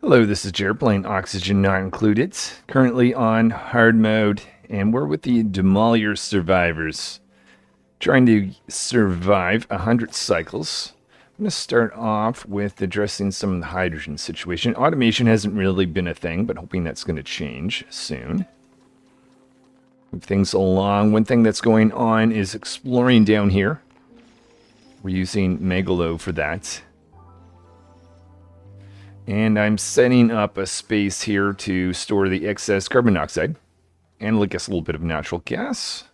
Hello, this is Jared playing Oxygen Not Included, currently on hard mode, and we're with the Demolior survivors, trying to survive 100 cycles. I'm going to start off with addressing some of the hydrogen situation. Automation hasn't really been a thing, but hoping that's going to change soon. Move things along. One thing that's going on is exploring down here. We're using Megalo for that. And I'm setting up a space here to store the excess carbon dioxide and I guess a little bit of natural gas.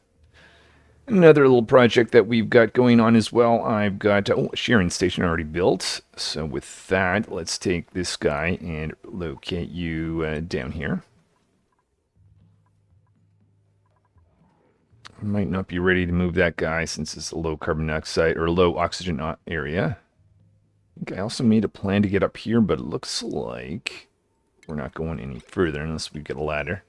Another little project that we've got going on as well. I've got a shearing station already built. So with that, let's take this guy and locate you down here. I might not be ready to move that guy since it's a low carbon dioxide or low oxygen area. I also made a plan to get up here, but it looks like we're not going any further unless we get a ladder.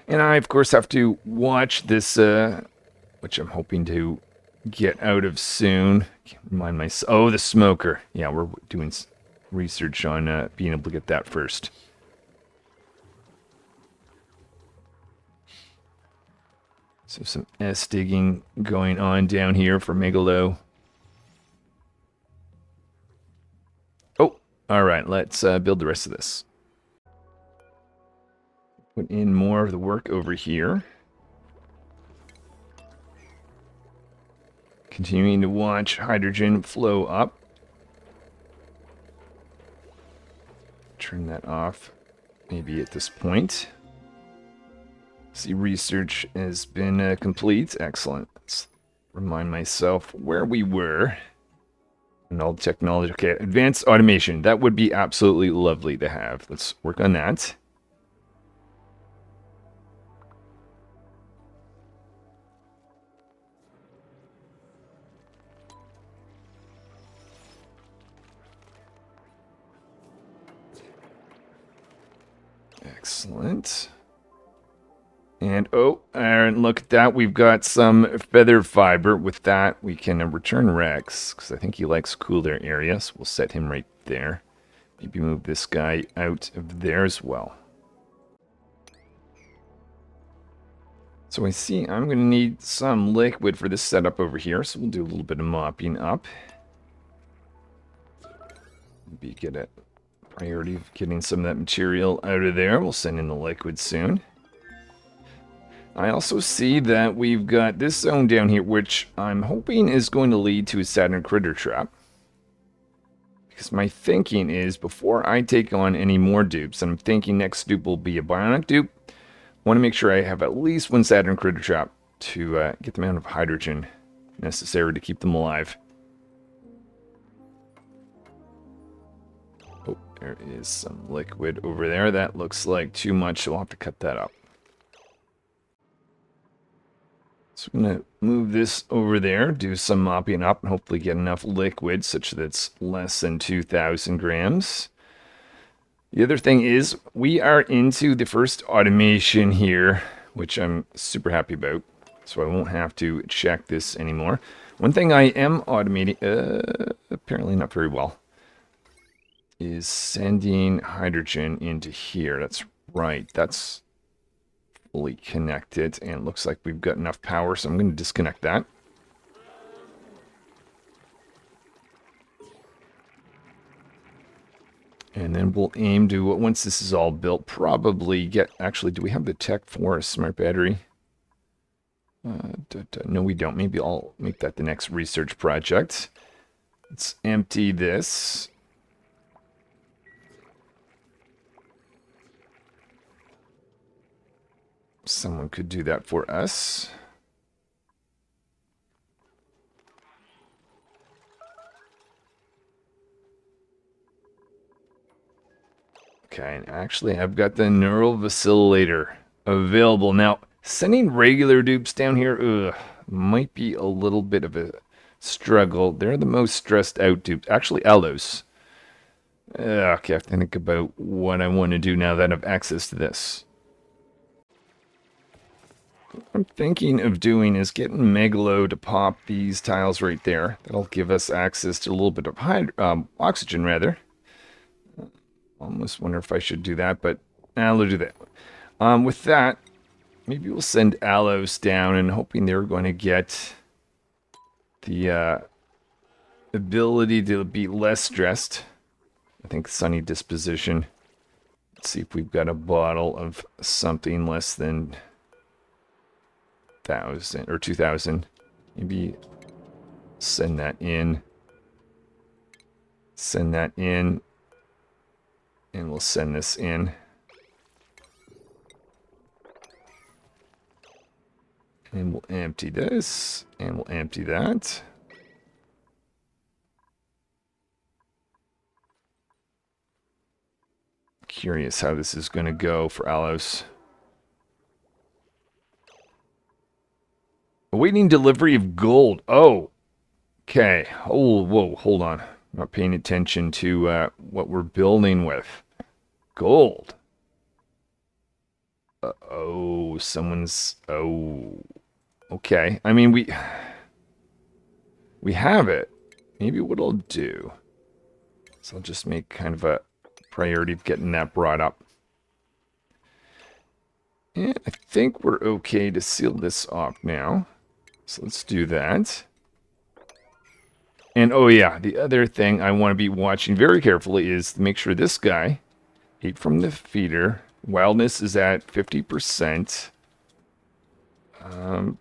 And I, of course, have to watch this, which I'm hoping to get out of soon. Can't remind myself. Oh, the smoker. Yeah, we're doing research on being able to get that first. So some S digging going on down here for Megalo. All right, let's build the rest of this. Put in more of the work over here. Continuing to watch hydrogen flow up. Turn that off maybe at this point. See, research has been complete. Excellent. Let's remind myself where we were. And all the technology. Okay, advanced automation. That would be absolutely lovely to have. Let's work on that. Excellent. And look at that. We've got some feather fiber. With that, we can return Rex, because I think he likes cooler areas. We'll set him right there. Maybe move this guy out of there as well. So I see I'm going to need some liquid for this setup over here, so we'll do a little bit of mopping up. Maybe get a priority of getting some of that material out of there. We'll send in the liquid soon. I also see that we've got this zone down here, which I'm hoping is going to lead to a Saturn critter trap. Because my thinking is, before I take on any more dupes, and I'm thinking next dupe will be a bionic dupe, I want to make sure I have at least one Saturn critter trap to get the amount of hydrogen necessary to keep them alive. Oh, there is some liquid over there. That looks like too much, so I'll have to cut that up. So I'm going to move this over there, do some mopping up, and hopefully get enough liquid such that it's less than 2,000 grams. The other thing is, we are into the first automation here, which I'm super happy about, so I won't have to check this anymore. One thing I am automating, apparently not very well, is sending hydrogen into here. That's right, that's fully connected, and it looks like we've got enough power, so I'm going to disconnect that. And then we'll aim to, once this is all built, probably get, actually, do we have the tech for a smart battery? No, we don't. Maybe I'll make that the next research project. Let's empty this. Someone could do that for us. Okay, and actually I've got the neural vacillator available. Now, sending regular dupes down here might be a little bit of a struggle. They're the most stressed out dupes. Actually, Allos. Okay, I have to think about what I want to do now that I have access to this. What I'm thinking of doing is getting Megalo to pop these tiles right there. That'll give us access to a little bit of oxygen, rather. Almost wonder if I should do that, but I'll do that. With that, maybe we'll send Aloes down and hoping they're going to get the ability to be less stressed. I think sunny disposition. Let's see if we've got a bottle of something less than 1,000 or 2,000. Maybe send that in. Send that in. And we'll send this in. And we'll empty this. And we'll empty that. Curious how this is going to go for Alos. Awaiting delivery of gold. Oh. Okay. Oh, whoa, hold on. I'm not paying attention to what we're building with. Gold. Oh, someone's... Oh. Okay. I mean, we have it. Maybe what I'll do is I'll just make kind of a priority of getting that brought up. And I think we're okay to seal this off now. So let's do that. And oh yeah, the other thing I want to be watching very carefully is to make sure this guy ate from the feeder. Wildness is at 50%.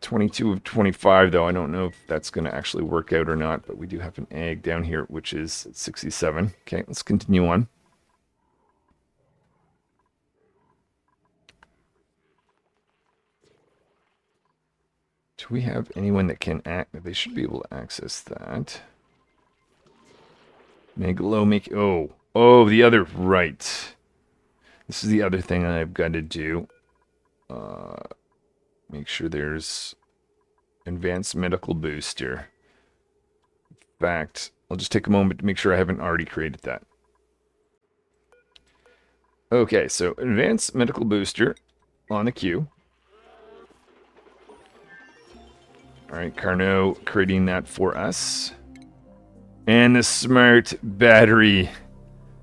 22 of 25, though. I don't know if that's going to actually work out or not, but we do have an egg down here, which is at 67. Okay, let's continue on. Do we have anyone that can act? They should be able to access that. Megalo, oh, the other, right. This is the other thing I've got to do. Make sure there's advanced medical booster. In fact, I'll just take a moment to make sure I haven't already created that. Okay, so advanced medical booster on the queue. Alright, Carnot creating that for us. And the smart battery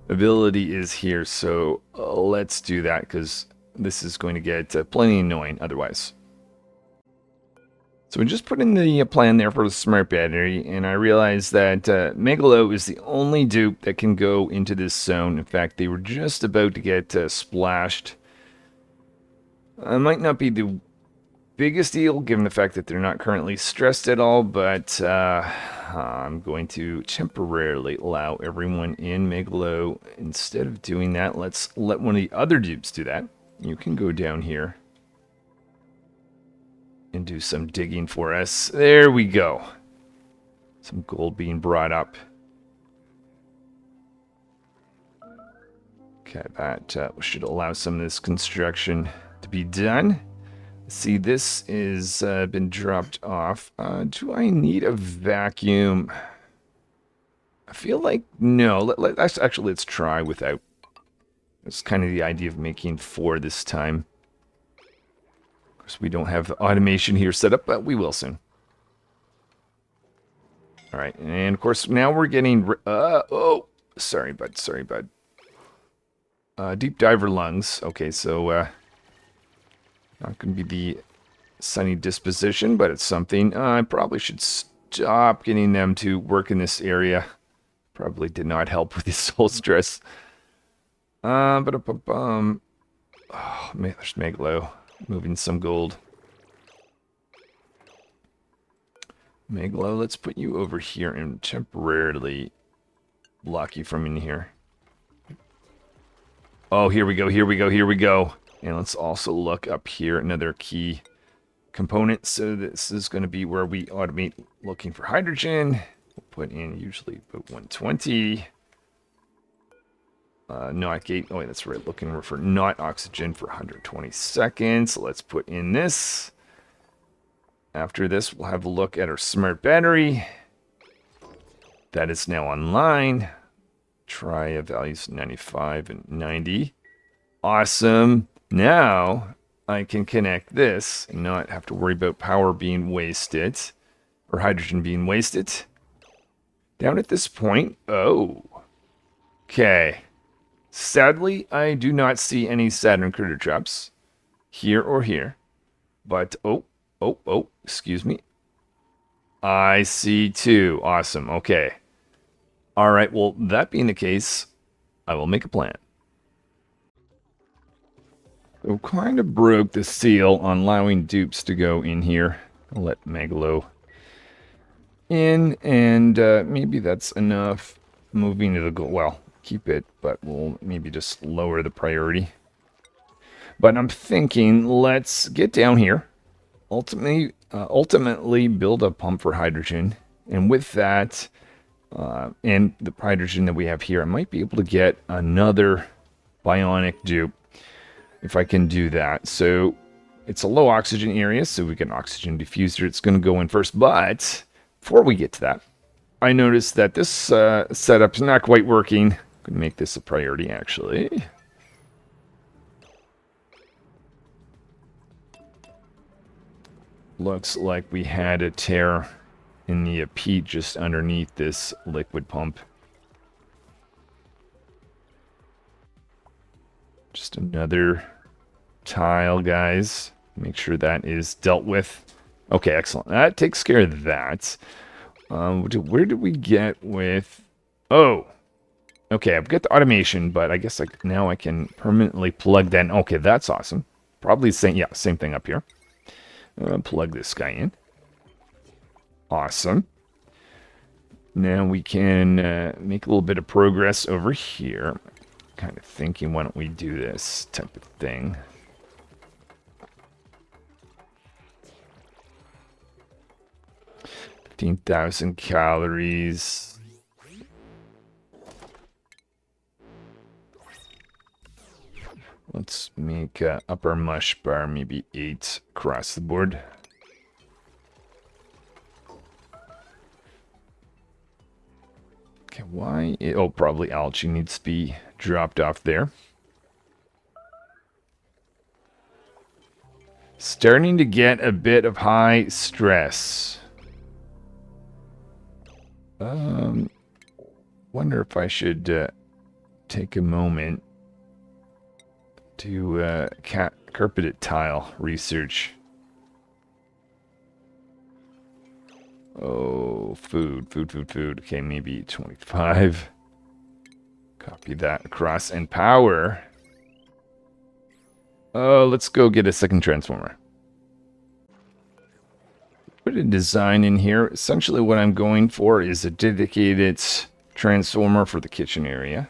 ability is here, so let's do that, because this is going to get plenty annoying otherwise. So we just put in the plan there for the smart battery, and I realized that Megalo is the only dupe that can go into this zone. In fact, they were just about to get splashed. Might not be the biggest deal, given the fact that they're not currently stressed at all, but I'm going to temporarily allow everyone in Megalo. Instead of doing that, let's let one of the other dupes do that. You can go down here and do some digging for us. There we go. Some gold being brought up. Okay, that should allow some of this construction to be done. See, this is been dropped off. Do I need a vacuum? I feel like no. Let's try without. That's kind of the idea of making 4 this time. We don't have the automation here set up, but we will soon. All right, and of course now we're getting oh, sorry bud. Deep diver lungs. Okay, so not going to be the sunny disposition, but it's something. I probably should stop getting them to work in this area. Probably did not help with this whole stress. Oh man, there's Megalo. Moving some gold. Megalo, let's put you over here and temporarily block you from in here. Oh, here we go. And let's also look up here, another key component. So this is going to be where we automate looking for hydrogen. We'll put in usually about 120. Not gate. Oh, wait, that's right. Looking for not oxygen for 120 seconds. Let's put in this. After this, we'll have a look at our smart battery. That is now online. Try values 95 and 90. Awesome. Now, I can connect this and not have to worry about power being wasted or hydrogen being wasted. Down at this point, oh, okay. Sadly, I do not see any Saturn critter traps here or here. But, excuse me. I see two. Awesome. Okay. All right. Well, that being the case, I will make a plan. So kind of broke the seal on allowing dupes to go in here. I'll let Megalo in, and maybe that's enough. Moving to the goal. Well, keep it, but we'll maybe just lower the priority. But I'm thinking, let's get down here. Ultimately build a pump for hydrogen. And with that, and the hydrogen that we have here, I might be able to get another bionic dupe if I can do that. So it's a low oxygen area, so we get an oxygen diffuser. It's going to go in first. But before we get to that, I noticed that this setup's not quite working. I'm going to make this a priority, actually. Looks like we had a tear in the peat just underneath this liquid pump. Just another tile, guys. Make sure that is dealt with. Okay, excellent. That takes care of that. Where did we get with... Oh, okay, I've got the automation, but I guess now I can permanently plug that in. Okay, that's awesome. Probably same thing up here. Plug this guy in. Awesome. Now we can make a little bit of progress over here. Kind of thinking, why don't we do this type of thing? $15,000 calories. Let's make upper mush bar maybe 8 across the board. Okay, why? Oh, probably algae needs to be dropped off there. Starting to get a bit of high stress. Wonder if I should take a moment to carpeted tile research. Oh, food. Okay, maybe 25. Copy that across. And power. Oh, let's go get a second transformer. Put a design in here. Essentially what I'm going for is a dedicated transformer for the kitchen area.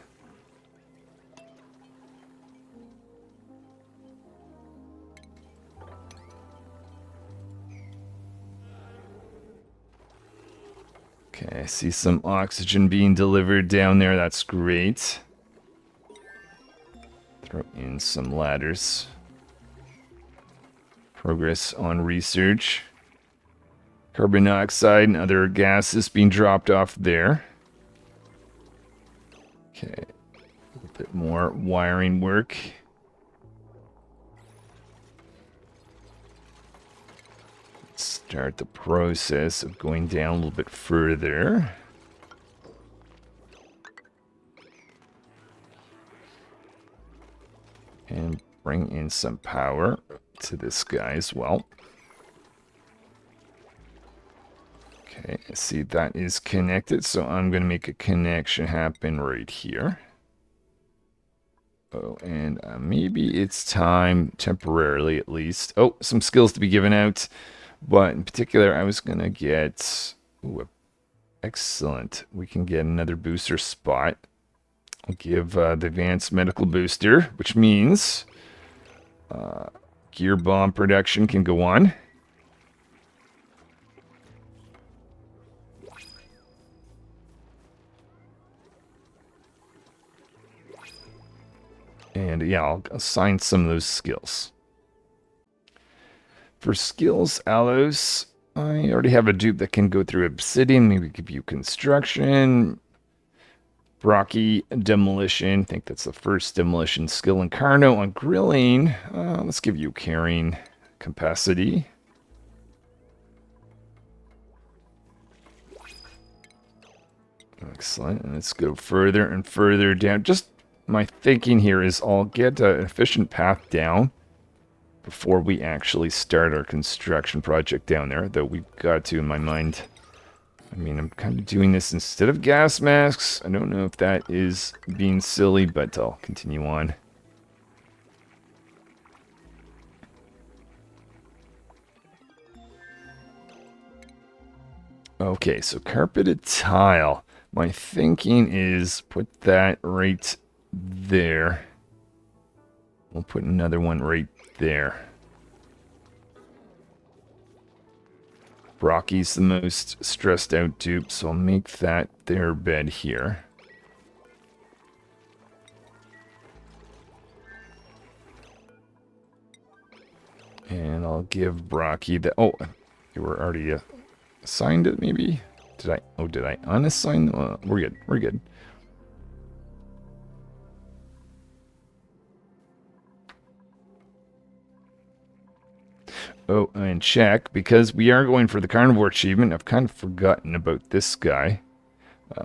Okay, I see some oxygen being delivered down there. That's great. Throw in some ladders. Progress on research. Carbon dioxide and other gases being dropped off there. Okay, a little bit more wiring work. Start the process of going down a little bit further. And bring in some power to this guy as well. Okay, I see that is connected, so I'm going to make a connection happen right here. Oh, and maybe it's time, temporarily at least. Oh, some skills to be given out. But in particular, I was going to get... Ooh, excellent. We can get another booster spot. I'll give the advanced medical booster, which means gear bomb production can go on. And yeah, I'll assign some of those skills. For skills, Allos, I already have a dupe that can go through obsidian, maybe give you construction. Brocky demolition. I think that's the first demolition skill. And Carno on grilling. Let's give you carrying capacity. Excellent. And let's go further and further down. Just my thinking here is I'll get an efficient path down before we actually start our construction project down there. Though we've got to, in my mind. I mean, I'm kind of doing this instead of gas masks. I don't know if that is being silly, but I'll continue on. Okay, so carpeted tile. My thinking is put that right there. We'll put another one right there. Brocky's the most stressed out dupe, so I'll make that their bed here. And I'll give Brocky the... Oh, you were already assigned it, maybe? Did I... Oh, did I unassign? We're good. We're good. Oh, and check, because we are going for the Carnivore Achievement. I've kind of forgotten about this guy.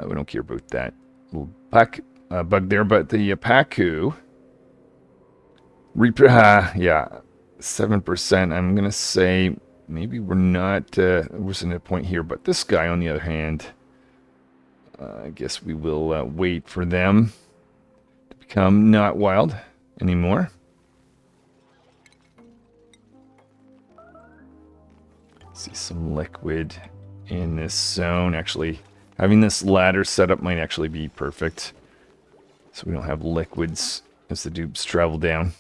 We don't care about that little bug there, but the Paku. Yeah, 7%. I'm going to say maybe we're not, wasn't a point here, but this guy, on the other hand, I guess we will wait for them to become not wild anymore. See some liquid in this zone. Actually, having this ladder set up might actually be perfect. So we don't have liquids as the dupes travel down.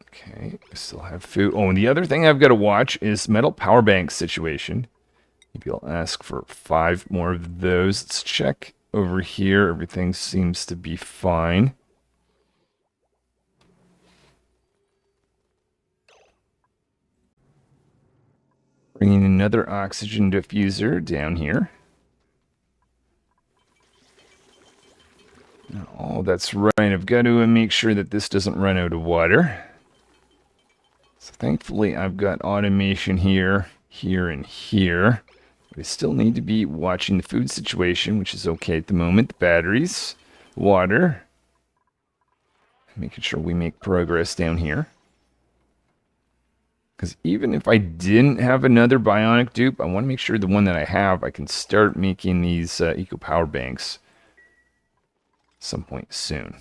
Okay, I still have food. Oh, and the other thing I've got to watch is metal power bank situation. Maybe I'll ask for 5 more of those. Let's check over here. Everything seems to be fine. Bringing another oxygen diffuser down here. Oh, that's right. I've got to make sure that this doesn't run out of water. So thankfully, I've got automation here, here, and here. We still need to be watching the food situation, which is okay at the moment. The batteries, water. Making sure we make progress down here. Because even if I didn't have another bionic dupe, I want to make sure the one that I have, I can start making these eco power banks some point soon.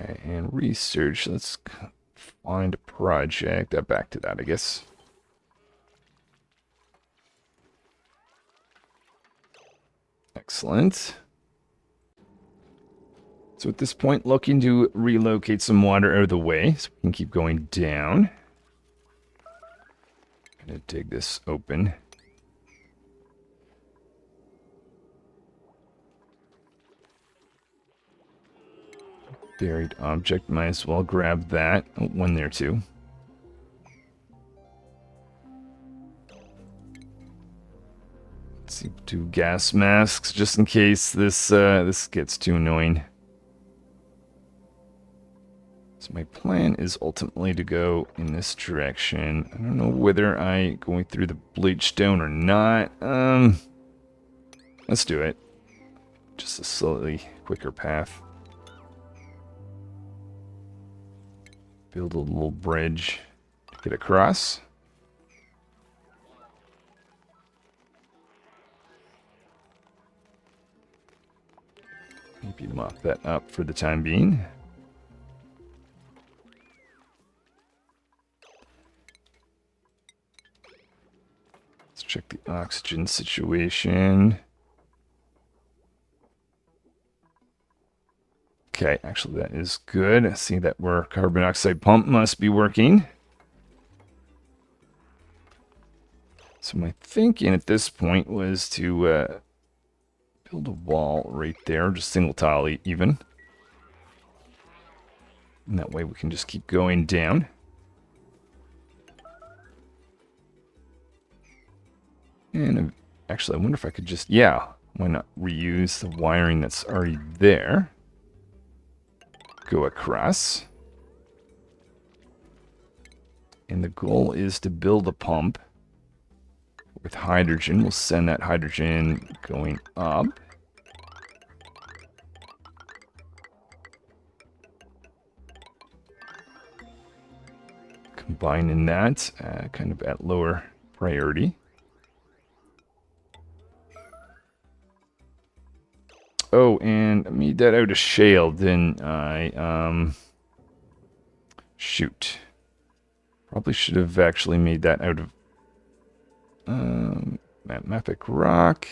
Okay, and research. Let's find a project. Back to that, I guess. Excellent. So at this point, looking to relocate some water out of the way so we can keep going down. Gonna dig this open. Buried object, might as well grab that. Oh, one there too. Let's see, do gas masks just in case this this gets too annoying. So my plan is ultimately to go in this direction. I don't know whether I going through the bleach stone or not. Let's do it. Just a slightly quicker path. Build a little bridge to get across. Maybe mop that up for the time being. Let's check the oxygen situation. Okay, actually that is good. I see that our carbon dioxide pump must be working. So my thinking at this point was to build a wall right there, just single tile even. And that way we can just keep going down. And actually, I wonder if I could just, yeah, why not reuse the wiring that's already there? Go across. And the goal is to build a pump with hydrogen. We'll send that hydrogen going up. Combining that kind of at lower priority. Oh, and I made that out of shale, didn't I? Shoot. Probably should have actually made that out of Mapic rock.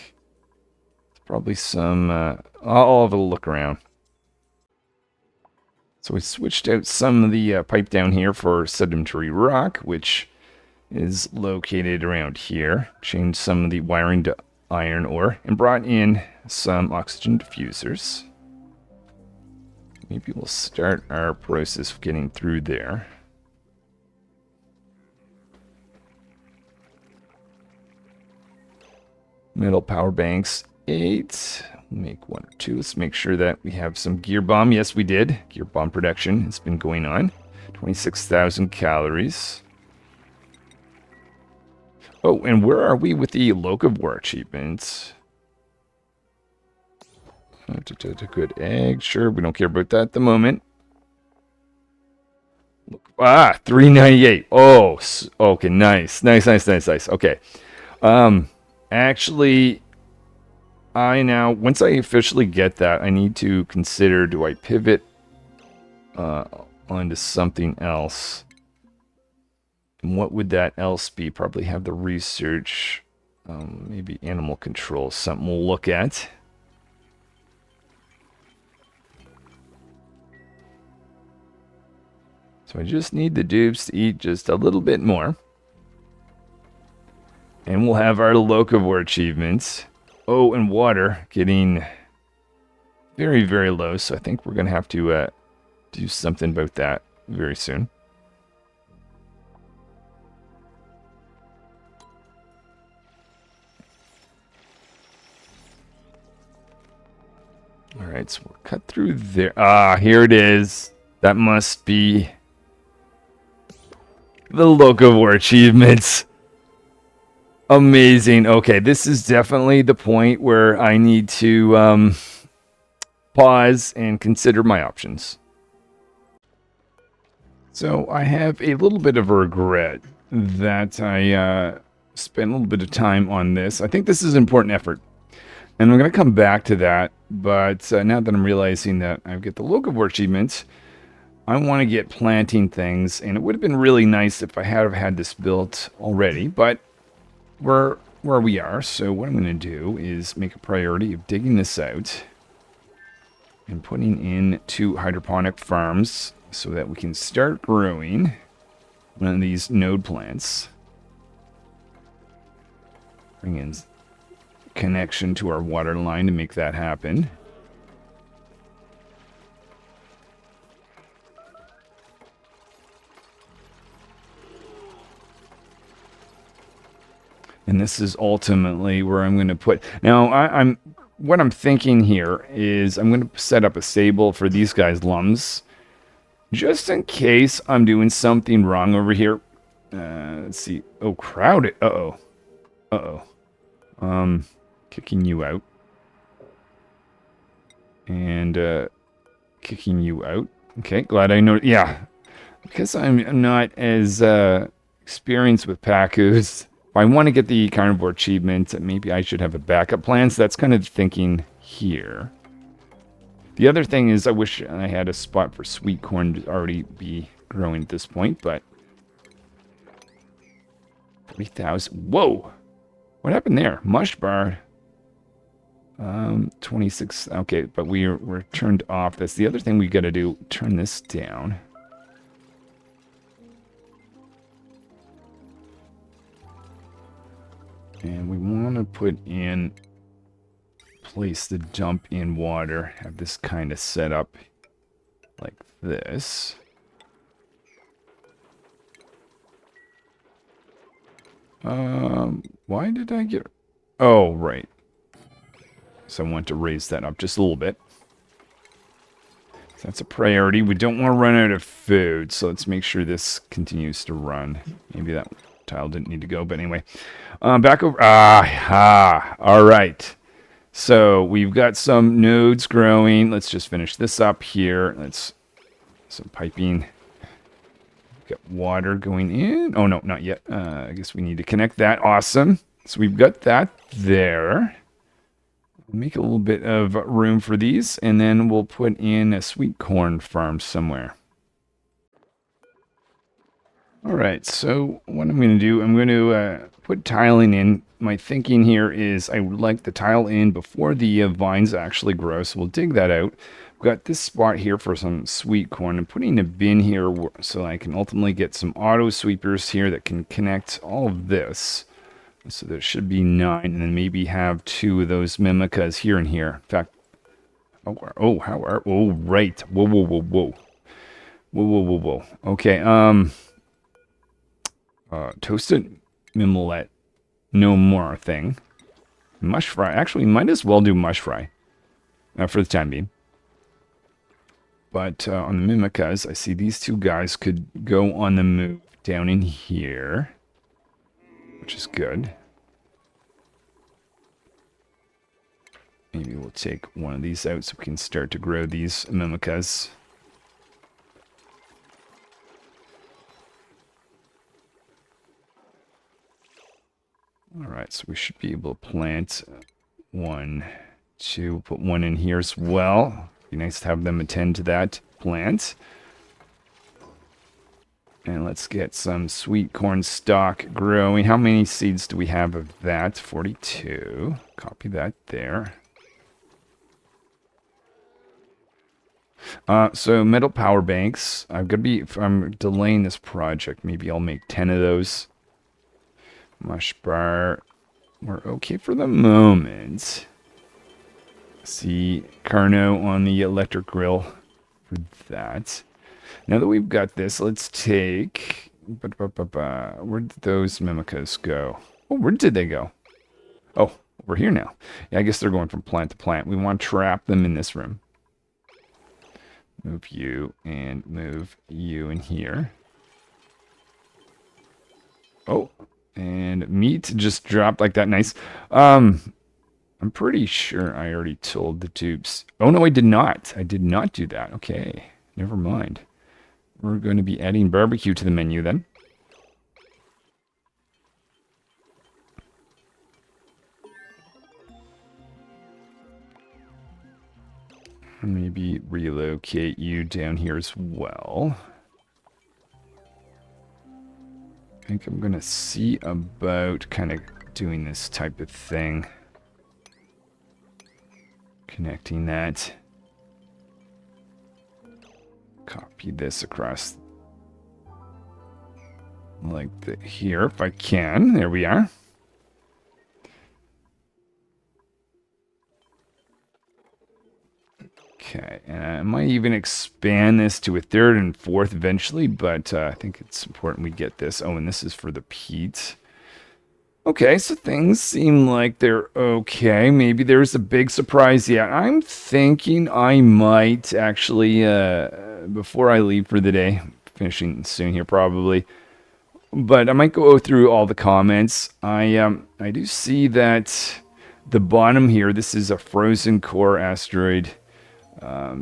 It's probably some... I'll have a look around. So we switched out some of the pipe down here for sedimentary rock, which is located around here. Changed some of the wiring to iron ore and brought in some oxygen diffusers. Maybe we'll start our process of getting through there. Metal power banks, 8. Make 1 or 2. Let's make sure that we have some gear bomb. Yes, we did. Gear bomb production has been going on. 26,000 calories. Oh, and where are we with the Locavore Achievement? Good egg. Sure, we don't care about that at the moment. 398. Oh, okay, nice. Nice. Okay. Actually, once I officially get that, I need to consider, do I pivot onto something else? And what would that else be? Probably have the research, maybe animal control, something we'll look at. So I just need the dupes to eat just a little bit more. And we'll have our Locavore achievements. Oh, and water getting very, very low. So I think we're going to have to do something about that very soon. All right, so we'll cut through there. Here it is. That must be the Locavore achievements. Amazing. Okay, this is definitely the point where I need to pause and consider my options. So I have a little bit of a regret that I spent a little bit of time on this. I think this is an important effort. And I'm going to come back to that, but now that I'm realizing that I've got the Locavore achievements, I want to get planting things, and it would have been really nice if I had this built already, but we're where we are, so what I'm going to do is make a priority of digging this out and putting in 2 hydroponic farms so that we can start growing one of these node plants. Bring in connection to our water line to make that happen. And this is ultimately where I'm going to put... Now, what I'm thinking here is I'm going to set up a stable for these guys' lums. Just in case I'm doing something wrong over here. Let's see. Oh, crowded. Uh-oh. Kicking you out. And kicking you out. Okay, glad I know. Yeah. Because I'm not as experienced with Pacus. If I want to get the carnivore achievement, maybe I should have a backup plan. So that's kind of thinking here. The other thing is I wish I had a spot for sweet corn to already be growing at this point, but 40,000. Whoa! What happened there? Mush bar. 26. Okay, but we're turned off. That's the other thing we got to do. Turn this down. And we want to put in place to dump in water. Have this kind of set up like this. Why did I get... Oh, right. So I want to raise that up just a little bit. That's a priority. We don't want to run out of food, so let's make sure this continues to run. Maybe that tile didn't need to go, but anyway. Back over... All right. So we've got some nodes growing. Let's just finish this up here. Let's... Some piping. We've got water going in. Oh, no, not yet. I guess we need to connect that. Awesome. So we've got that there. Make a little bit of room for these, and then we'll put in a sweet corn farm somewhere. All right, so what I'm going to do, I'm going to put tiling in. My thinking here is I would like the tile in before the vines actually grow, so we'll dig that out. I've got this spot here for some sweet corn. I'm putting a bin here so I can ultimately get some auto sweepers here that can connect all of this. So there should be 9, and then maybe have 2 of those mimicas here and here. In fact, oh, right. Whoa. Okay, toasted mimolette, no more thing. Mush fry, actually, might as well do mush fry, for the time being. But on the mimicas, I see these 2 guys could go on the move down in here, which is good. Maybe we'll take one of these out so we can start to grow these mimicas. Alright, so we should be able to plant 1, 2, put 1 in here as well. Be nice to have them attend to that plant. And let's get some sweet corn stalk growing. How many seeds do we have of that? 42. Copy that there. So metal power banks. If I'm delaying this project, maybe I'll make 10 of those. Mush bar. We're okay for the moment. See Carno on the electric grill for that. Now that we've got this, let's take... Where did those mimicas go? Oh, where did they go? Oh, over here now. Yeah, I guess they're going from plant to plant. We want to trap them in this room. Move you and move you in here. Oh, and meat just dropped like that. Nice. I'm pretty sure I already told the tubes. Oh, no, I did not. I did not do that. Okay, never mind. We're going to be adding barbecue to the menu then. Maybe relocate you down here as well. I think I'm going to see about kind of doing this type of thing. Connecting that. Copy this across like here if I can. There we are. Okay, and I might even expand this to a 3rd and 4th eventually, but I think it's important we get this. Oh, and this is for the peat. Okay, so things seem like they're okay. Maybe there's a big surprise yet. I'm thinking I might actually, before I leave for the day, finishing soon here probably, but I might go through all the comments. I do see that the bottom here, this is a frozen core asteroid.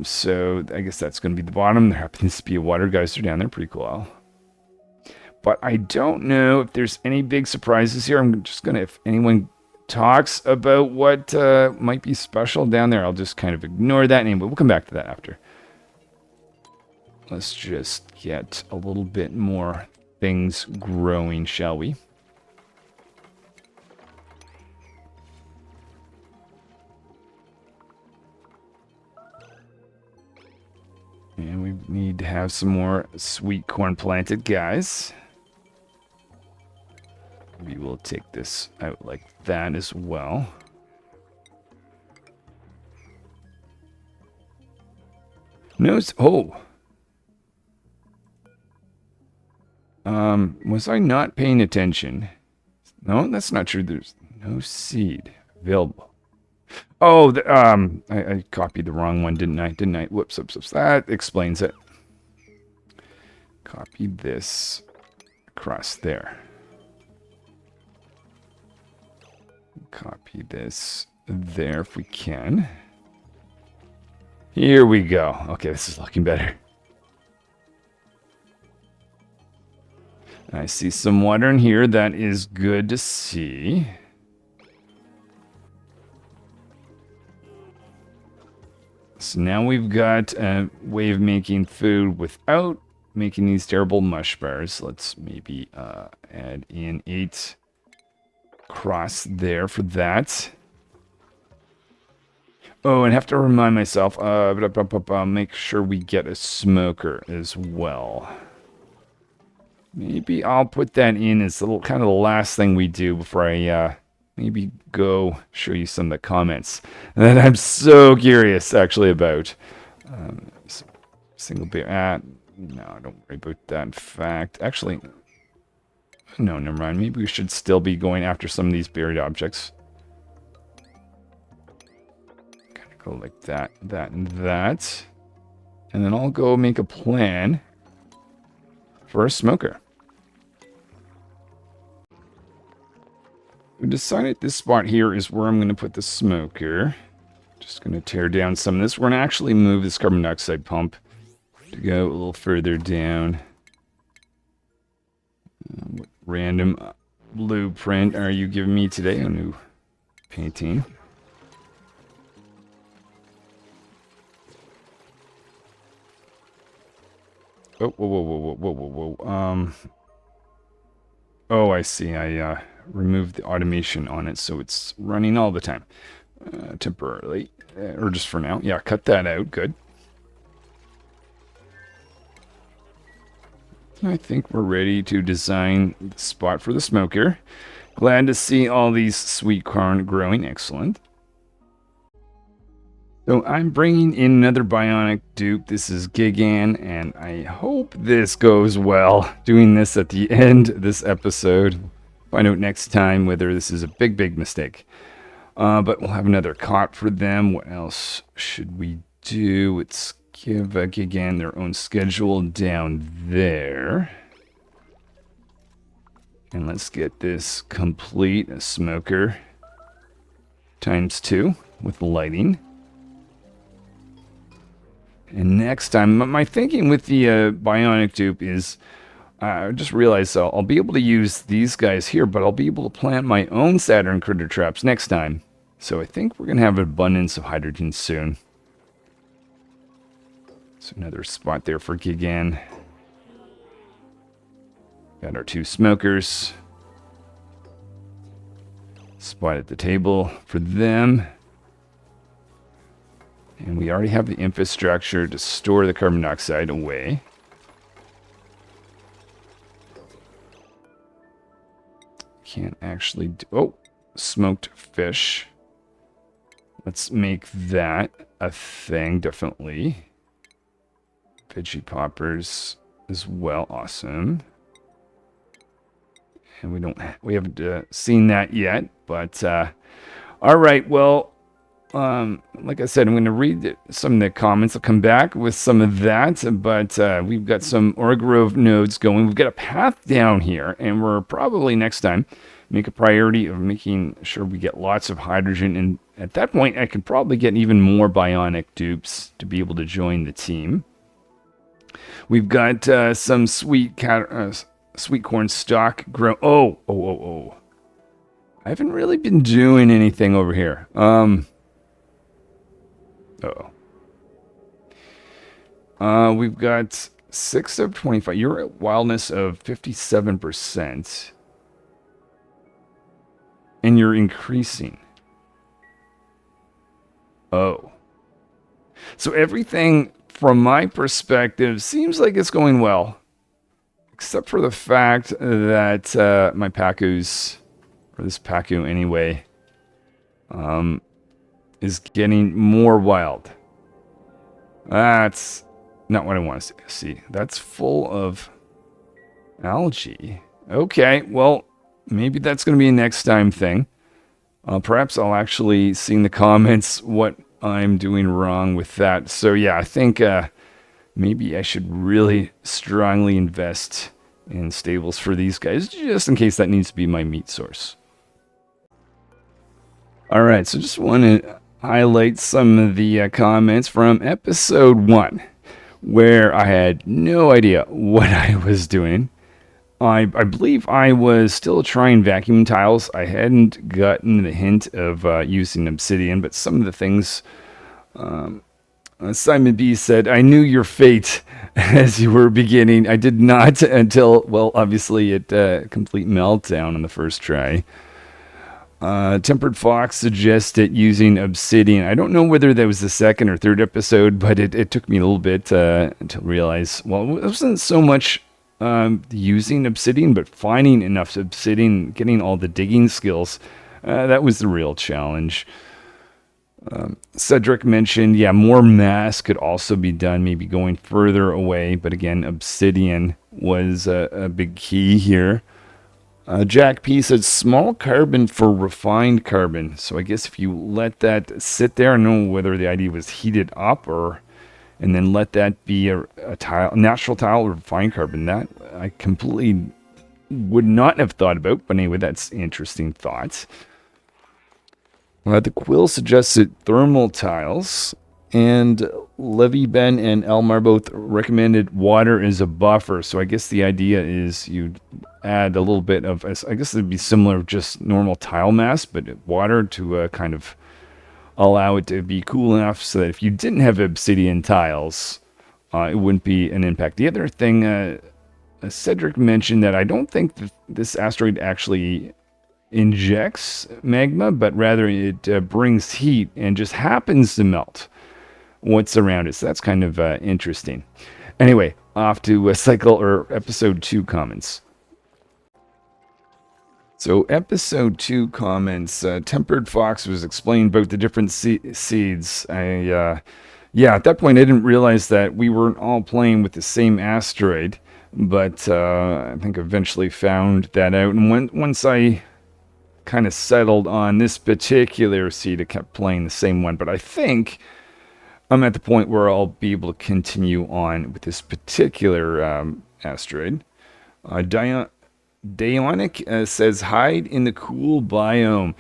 So I guess that's going to be the bottom. There happens to be a water geyser down there. Pretty cool. But I don't know if there's any big surprises here. I'm just going to, if anyone talks about what might be special down there, I'll just kind of ignore that. Anyway, we'll come back to that after. Let's just get a little bit more things growing, shall we? And we need to have some more sweet corn planted, guys. We will take this out like that as well. No, oh. Was I not paying attention? No, that's not true. There's no seed available. Oh, I copied the wrong one, didn't I? Whoops, whoops, whoops. That explains it. Copy this across there. Copy this there if we can. Here we go. Okay, this is looking better. I see some water in here. That is good to see. So now we've got a way of making food without making these terrible mush bars. Let's maybe add in 8 across there for that. Oh, and have to remind myself, make sure we get a smoker as well. Maybe I'll put that in as kind of the last thing we do before I maybe go show you some of the comments that I'm so curious actually about. Single bear. No, don't worry about that. In fact, actually, no, never mind. Maybe we should still be going after some of these buried objects. Gotta go like that, that, and that. And then I'll go make a plan for a smoker. We decided this spot here is where I'm going to put the smoker. Just going to tear down some of this. We're going to actually move this carbon dioxide pump to go a little further down. What random blueprint are you giving me today? A new painting. Oh, whoa, whoa, whoa, whoa, whoa, whoa, whoa. Oh, I see. I removed the automation on it, so it's running all the time. Temporarily. Or just for now. Yeah, cut that out. Good. I think we're ready to design the spot for the smoker. Glad to see all these sweet corn growing. Excellent. So I'm bringing in another bionic dupe. This is Gigan, and I hope this goes well. Doing this at the end of this episode. Find out next time whether this is a big, big mistake. But we'll have another cot for them. What else should we do? Let's give Gigan their own schedule down there. And let's get this complete. A smoker ×2 with lighting. And next time, my thinking with the bionic dupe is, I just realized I'll be able to use these guys here, but I'll be able to plant my own Saturn critter traps next time. So I think we're going to have an abundance of hydrogen soon. So another spot there for Gigan. Got our 2 smokers. Spot at the table for them. And we already have the infrastructure to store the carbon dioxide away. Can't actually do... Oh, smoked fish. Let's make that a thing, definitely. Veggie poppers as well. Awesome. And we haven't seen that yet, but all right, well, like I said, I'm going to read some of the comments. I'll come back with some of that, but we've got some Orgrove nodes going. We've got a path down here, and we're probably next time make a priority of making sure we get lots of hydrogen. And at that point, I could probably get even more bionic dupes to be able to join the team. We've got some sweet corn stock grow. Oh. I haven't really been doing anything over here. We've got 6 of 25. You're at wildness of 57%. And you're increasing. Oh. So everything, from my perspective, seems like it's going well. Except for the fact that my Pacu's or this Pacu anyway, is getting more wild. That's not what I want to see. That's full of algae. Okay, well, maybe that's going to be a next time thing. Perhaps I'll actually see in the comments what I'm doing wrong with that. So yeah, I think maybe I should really strongly invest in stables for these guys, just in case that needs to be my meat source. All right, so just want to highlight some of the comments from episode 1, where I had no idea what I was doing. I believe I was still trying vacuum tiles. I hadn't gotten the hint of using obsidian, but some of the things Simon B said, I knew your fate as you were beginning. I did not until, well, obviously it complete meltdown on the first try. Tempered Fox suggested using obsidian. I don't know whether that was the second or third episode, but it took me a little bit to realize, well, it wasn't so much using obsidian, but finding enough obsidian, getting all the digging skills. That was the real challenge. Cedric mentioned, yeah, more mass could also be done, maybe going further away. But again, obsidian was a big key here. Jack P said small carbon for refined carbon. So I guess if you let that sit there, I don't know whether the idea was heat it up and then let that be a tile, natural tile or refined carbon. That I completely would not have thought about. But anyway, that's interesting thoughts. The Quill suggested thermal tiles, and Levy Ben and Elmar both recommended water as a buffer. So I guess the idea is you'd add a little bit of, I guess it'd be similar, just normal tile mass, but water to kind of allow it to be cool enough so that if you didn't have obsidian tiles, it wouldn't be an impact. The other thing, Cedric mentioned that I don't think that this asteroid actually injects magma, but rather it brings heat and just happens to melt what's around it. So that's kind of interesting. Anyway, off to episode 2 comments. So episode 2 comments, Tempered Fox was explaining about the different seeds. Yeah, at that point I didn't realize that we weren't all playing with the same asteroid, but I think I eventually found that out. And once I kind of settled on this particular seed, I kept playing the same one. But I think I'm at the point where I'll be able to continue on with this particular asteroid. Daonic says hide in the cool biome.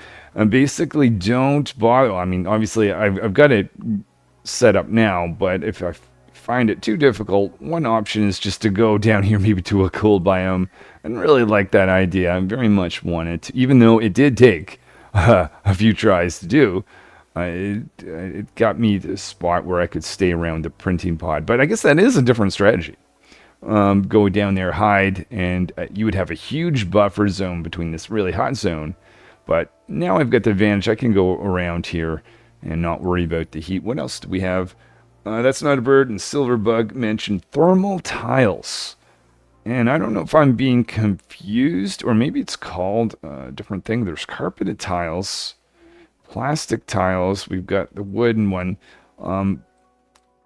Basically, don't bother. I mean, obviously, I've got it set up now, but if I find it too difficult, one option is just to go down here maybe to a cool biome. And really like that idea. I very much want it to, even though it did take a few tries to do. It got me to a spot where I could stay around the printing pod. But I guess that is a different strategy. Go down there, hide, and you would have a huge buffer zone between this really hot zone. But now I've got the advantage. I can go around here and not worry about the heat. What else do we have? That's Not a Bird and Silverbug mentioned thermal tiles. And I don't know if I'm being confused, or maybe it's called a different thing. There's carpeted tiles, plastic tiles. We've got the wooden one.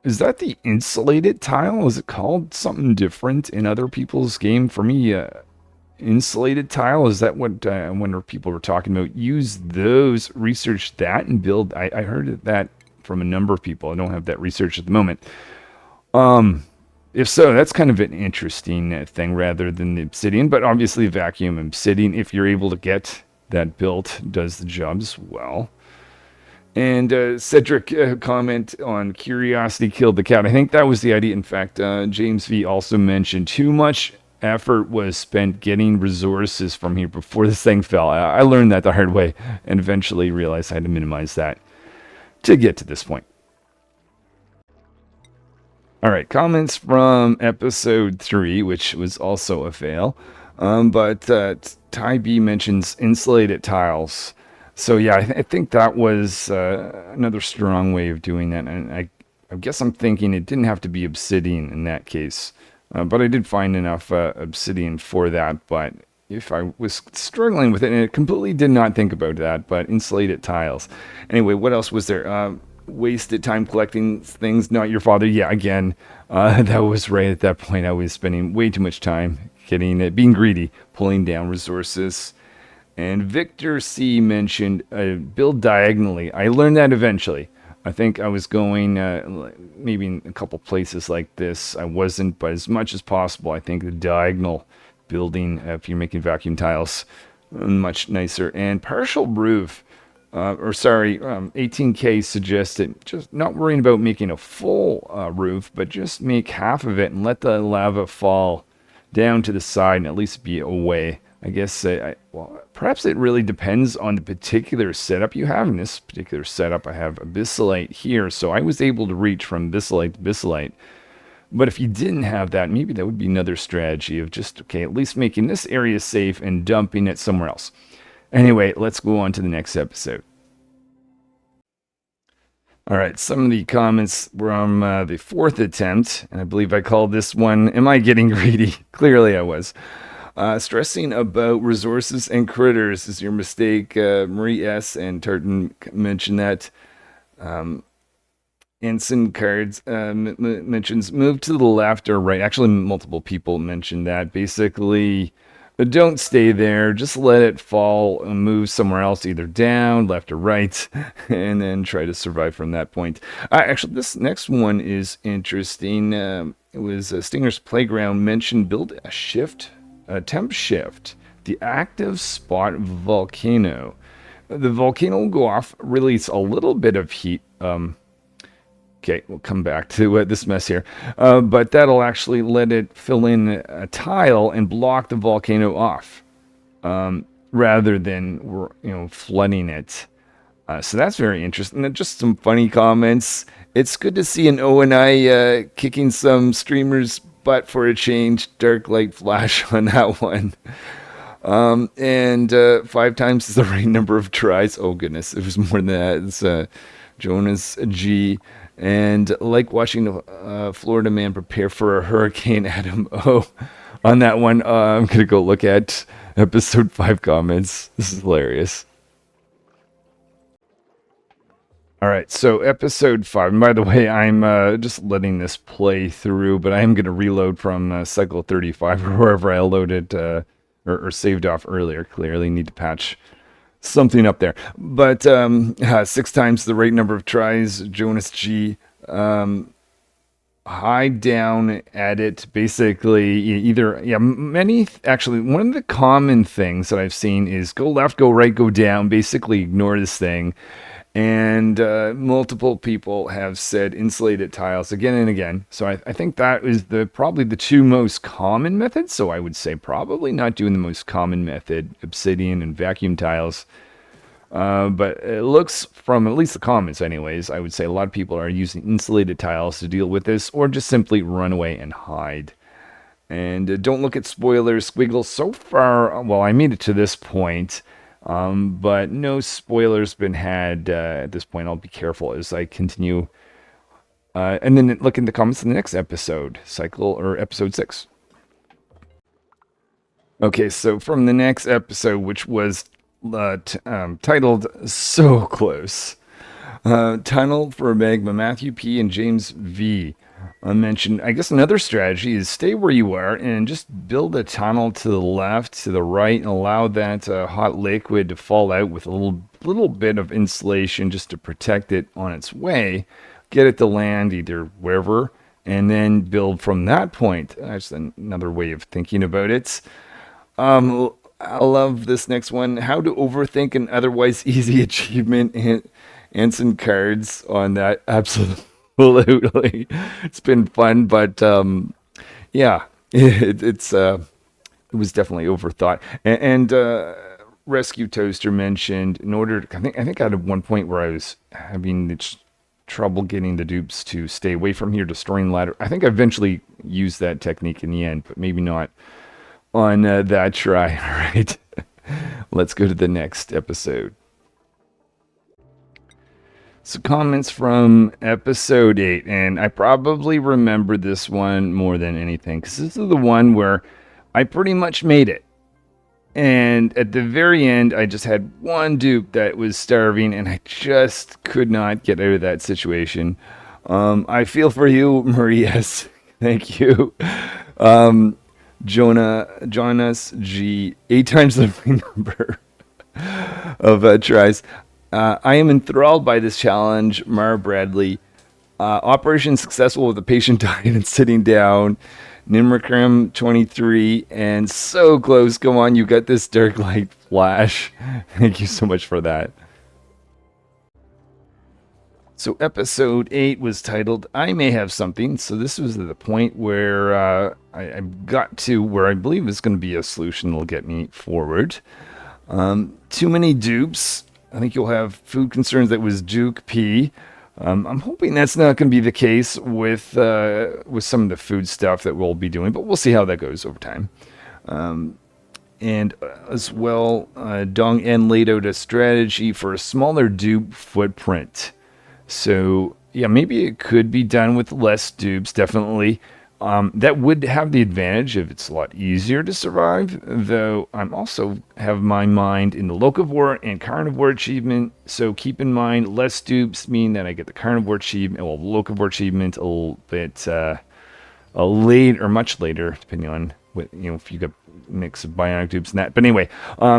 Is that the insulated tile? Is it called something different in other people's game? For me, insulated tile, is that what I wonder if people were talking about? Use those, research that, and build. I heard that from a number of people. I don't have that research at the moment. If so, that's kind of an interesting thing rather than the obsidian. But obviously, vacuum obsidian, if you're able to get that built, does the job as well. And Cedric comment on curiosity killed the cat. I think that was the idea. In fact, James V also mentioned too much effort was spent getting resources from here before this thing fell. I learned that the hard way and eventually realized I had to minimize that to get to this point. All right, comments from episode 3, which was also a fail. But Ty B mentions insulated tiles. So yeah, I think that was another strong way of doing that. And I guess I'm thinking it didn't have to be obsidian in that case. But I did find enough obsidian for that. But if I was struggling with it, and it completely did not think about that, but insulated tiles. Anyway, what else was there? Wasted time collecting things, not your father. Yeah, again, that was right at that point. I was spending way too much time being greedy, pulling down resources. And Victor C mentioned build diagonally. I learned that eventually. I think I was going maybe in a couple places like this. I wasn't, but as much as possible, I think the diagonal building, if you're making vacuum tiles, much nicer. And partial roof. 18K suggested just not worrying about making a full roof, but just make half of it and let the lava fall down to the side and at least be away. I guess, perhaps it really depends on the particular setup you have. In this particular setup, I have abyssalite here, so I was able to reach from abyssalite to abyssalite. But if you didn't have that, maybe that would be another strategy of just, okay, at least making this area safe and dumping it somewhere else. Anyway, let's go on to the next episode. All right, some of the comments from the fourth attempt, and I believe I called this one, Am I Getting Greedy? Clearly I was. Stressing about resources and critters is your mistake. Marie S. and Tartan mentioned that. Ensign Cards mentions move to the left or right. Actually, multiple people mentioned that. Basically, don't stay there. Just let it fall and move somewhere else, either down, left, or right, and then try to survive from that point. Actually, this next one is interesting. It was Stinger's Playground mentioned build a temp shift, the active spot volcano. The volcano will go off, release a little bit of heat. Okay, we'll come back to this mess here. But that'll actually let it fill in a tile and block the volcano off, rather than flooding it. So that's very interesting. And just some funny comments. It's good to see an O&I kicking some streamers' butt for a change. Dark light flash on that one. And 5 times is the right number of tries. Oh goodness, it was more than that. It's Jonas G. And like watching the Florida man prepare for a hurricane, Adam O. On that one, I'm going to go look at episode 5 comments. This is hilarious. All right, so episode 5. And by the way, I'm just letting this play through, but I am going to reload from cycle 35 or wherever I loaded or saved off earlier. Clearly need to patch something up there. But 6 times the right number of tries, Jonas G. Hide down at it, basically actually, one of the common things that I've seen is go left, go right, go down, basically ignore this thing. And multiple people have said insulated tiles again and again. So I think that is probably the 2 most common methods. So I would say probably not doing the most common method, obsidian and vacuum tiles. But it looks from at least the comments anyways, I would say a lot of people are using insulated tiles to deal with this, or just simply run away and hide. And don't look at spoilers. Squiggles so far, well, I made it to this point. But no spoilers been had at this point. I'll be careful as I continue. And then look in the comments in the next episode, episode 6. Okay, so from the next episode, which was titled So Close, Tunnel for Magma, Matthew P. and James V. Mentioned, I guess another strategy is stay where you are and just build a tunnel to the left, to the right, and allow that hot liquid to fall out with a little bit of insulation just to protect it on its way. Get it to land either wherever, and then build from that point. That's another way of thinking about it. I love this next one. How to overthink an otherwise easy achievement, and some cards on that. Absolutely. It's been fun, but yeah, it was definitely overthought. And Rescue Toaster mentioned I think I had one point where I was having trouble getting the dupes to stay away from here, destroying ladder. I think I eventually used that technique in the end, but maybe not on that try. All right, let's go to the next episode. So comments from episode 8, and I probably remember this one more than anything, because this is the one where I pretty much made it. And at the very end, I just had one dupe that was starving, and I just could not get out of that situation. I feel for you, Marias. Thank you. Jonas G, 8 times the number of tries. I am enthralled by this challenge, Mara Bradley. Operation successful with the patient dying and sitting down. Nimricrim 23, and so close. Go on, you got this dark light flash. Thank you so much for that. So episode 8 was titled I May Have Something. So this was the point where I got to where I believe is going to be a solution that'll get me forward. Too many dupes. I think you'll have food concerns. That was Duke P. I'm hoping that's not going to be the case with some of the food stuff that we'll be doing, but we'll see how that goes over time. And as well, Dong En laid out a strategy for a smaller dupe footprint. So yeah, maybe it could be done with less dupes, definitely. That would have the advantage of it's a lot easier to survive, though I'm also have my mind in the Locavore and Carnivore Achievement, so keep in mind less dupes mean that I get the Carnivore Achievement, well, Locavore Achievement a little bit late or much later, depending on what, if you got mix of bionic dupes and that. But anyway,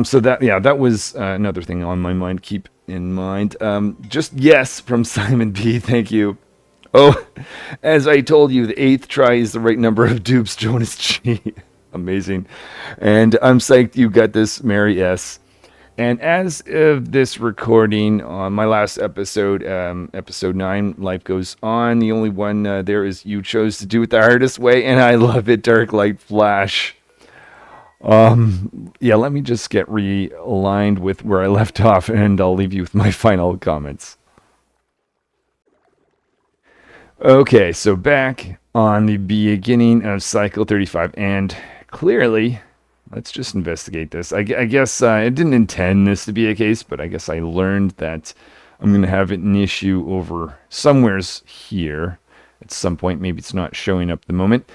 so that was another thing on my mind. Keep in mind. Just yes from Simon B. Thank you. Oh, as I told you, the 8th try is the right number of dupes, Jonas G. Amazing. And I'm psyched you got this, Mary S. And as of this recording, on my last episode, episode 9, Life Goes On, the only one there is you chose to do it the hardest way, and I love it, Dark Light Flash. Yeah, let me just get realigned with where I left off, and I'll leave you with my final comments. Okay, so back on the beginning of cycle 35, and clearly, let's just investigate this. I guess I didn't intend this to be a case, but I guess I learned that I'm going to have an issue over somewheres here at some point. Maybe it's not showing up at the moment,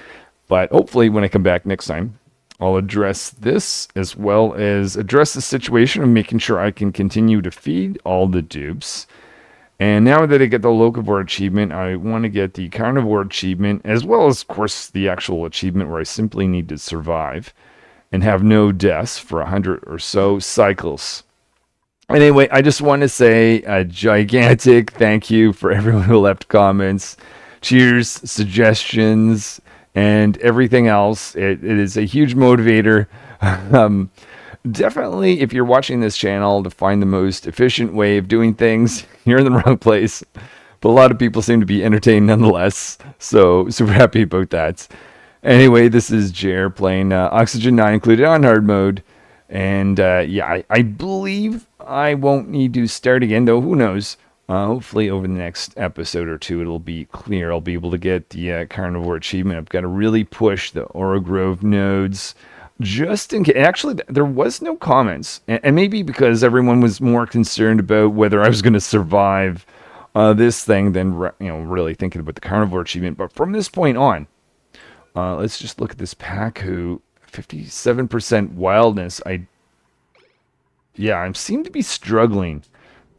but hopefully when I come back next time, I'll address this as well as address the situation of making sure I can continue to feed all the dupes. And now that I get the Locavore Achievement, I want to get the Carnivore Achievement, as well as, of course, the actual achievement where I simply need to survive and have no deaths for 100 or so cycles. Anyway, I just want to say a gigantic thank you for everyone who left comments, cheers, suggestions, and everything else. It is a huge motivator. Definitely, if you're watching this channel to find the most efficient way of doing things, you're in the wrong place. But a lot of people seem to be entertained nonetheless. So super happy about that. Anyway, this is Jer playing Oxygen 9 included on hard mode. And yeah, I believe I won't need to start again, though who knows. Hopefully over the next episode or two, it'll be clear. I'll be able to get the Carnivore Achievement. I've got to really push the Aura Grove nodes. Just in case, actually, there was no comments, and maybe because everyone was more concerned about whether I was going to survive this thing than really thinking about the Carnivore Achievement. But from this point on, let's just look at this Paku, 57% wildness. I seem to be struggling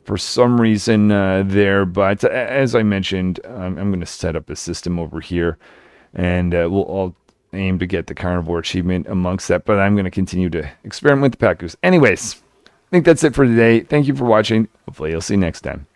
for some reason there, but as I mentioned, I'm going to set up a system over here, and we'll all aim to get the Carnivore Achievement amongst that, but I'm going to continue to experiment with the Pakus. Anyways, I think that's it for today. Thank you for watching. Hopefully you'll see you next time.